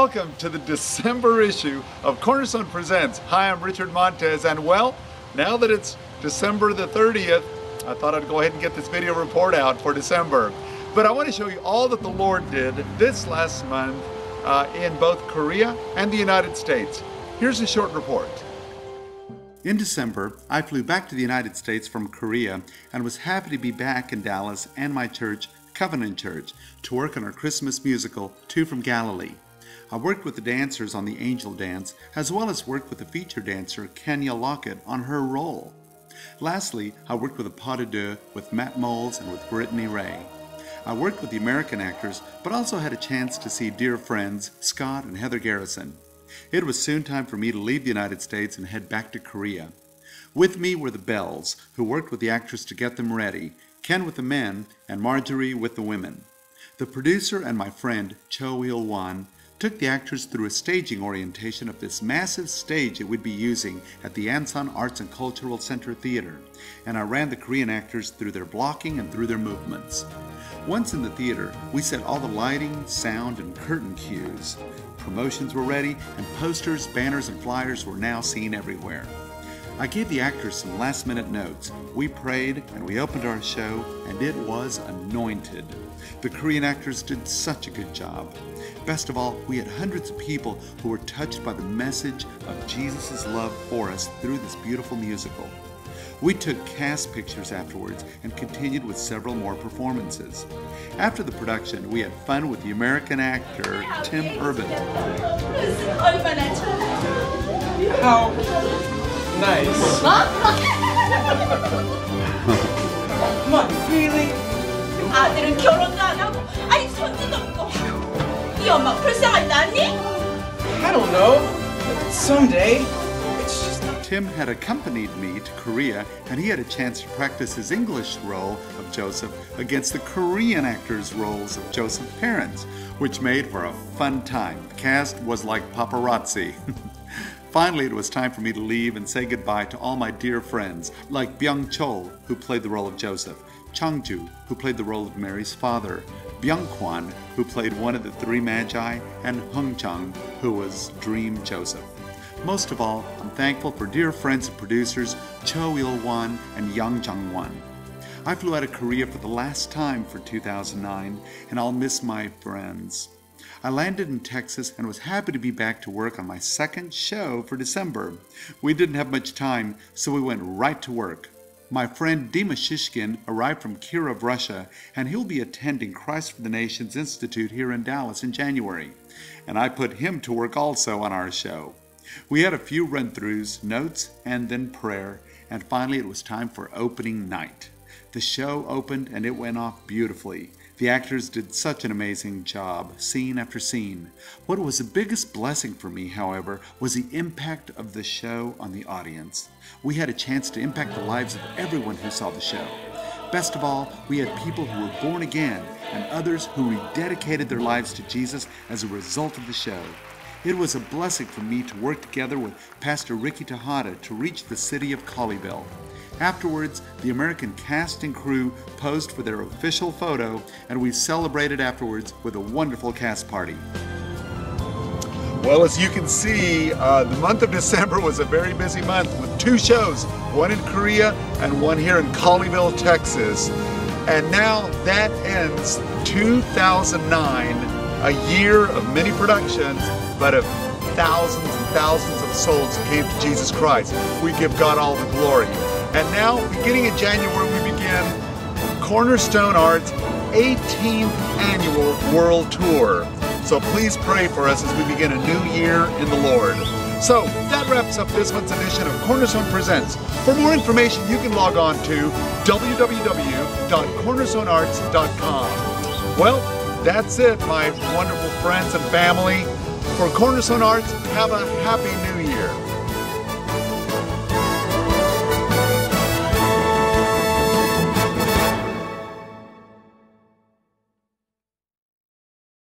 welcome to the December issue of Cornerstone Presents. Hi, I'm Richard Montez, and well, now that it's December the 30th, I thought I'd go ahead and get this video report out for December. But I want to show you all that the Lord did this last month in both Korea and the United States. Here's a short report. In December, I flew back to the United States from Korea and was happy to be back in Dallas and my church, Covenant Church, to work on our Christmas musical, Two from Galilee. I worked with the dancers on the Angel Dance, as well as worked with the feature dancer, Kenya Lockett, on her role. Lastly, I worked with a pas de deux with Matt Moles and with Brittany Ray. I worked with the American actors, but also had a chance to see dear friends, Scott and Heather Garrison. It was soon time for me to leave the United States and head back to Korea. With me were the Bells, who worked with the actors to get them ready, Ken with the men, and Marjorie with the women. The producer and my friend, Cho Il-wan, took the actors through a staging orientation of this massive stage it would be using at the Ansan Arts and Cultural Center Theater, and I ran the Korean actors through their blocking and through their movements. Once in the theater, we set all the lighting, sound, and curtain cues. Promotions were ready, and posters, banners, and flyers were now seen everywhere. I gave the actors some last-minute notes. We prayed, and we opened our show, and it was anointed. The Korean actors did such a good job. Best of all, we had hundreds of people who were touched by the message of Jesus' love for us through this beautiful musical. We took cast pictures afterwards and continued with several more performances. After the production, we had fun with the American actor Tim Urban. How nice. Come on, really? 아들은 결혼도 안 하고 아니 손주도 없고 이 엄마 불쌍하지 않니? I don't know. Someday. It's just Tim had accompanied me to Korea, and he had a chance to practice his English role of Joseph against the Korean actors' roles of Joseph's parents, which made for a fun time. The cast was like paparazzi. Finally, it was time for me to leave and say goodbye to all my dear friends, like Byung-chol, who played the role of Joseph, Changju, who played the role of Mary's father, Byung-kwan, who played one of the three magi, and Hung-chang, who was Dream Joseph. Most of all, I'm thankful for dear friends and producers Cho Il-wan and Yang Jung-won. I flew out of Korea for the last time for 2009, and I'll miss my friends. I landed in Texas and was happy to be back to work on my second show for December. We didn't have much time, so we went right to work. My friend Dima Shishkin arrived from Kirov, Russia, and he'll be attending Christ for the Nations Institute here in Dallas in January. And I put him to work also on our show. We had a few run-throughs, notes, and then prayer, and finally it was time for opening night. The show opened and it went off beautifully. The actors did such an amazing job, scene after scene. What was the biggest blessing for me, however, was the impact of the show on the audience. We had a chance to impact the lives of everyone who saw the show. Best of all, we had people who were born again and others who rededicated their lives to Jesus as a result of the show. It was a blessing for me to work together with Pastor Ricky Tejada to reach the city of Colleyville. Afterwards, the American cast and crew posed for their official photo, and we celebrated afterwards with a wonderful cast party. Well, as you can see, the month of December was a very busy month with two shows, one in Korea and one here in Colleyville, Texas. And now that ends 2009, a year of many productions, but of thousands and thousands of souls who came to Jesus Christ. We give God all the glory. And now, beginning in January, we begin Cornerstone Arts' 18th annual World Tour. So please pray for us as we begin a new year in the Lord. So that wraps up this month's edition of Cornerstone Presents. For more information, you can log on to www.cornerstonearts.com. Well, that's it, my wonderful friends and family. For Cornerstone Arts, have a happy new year.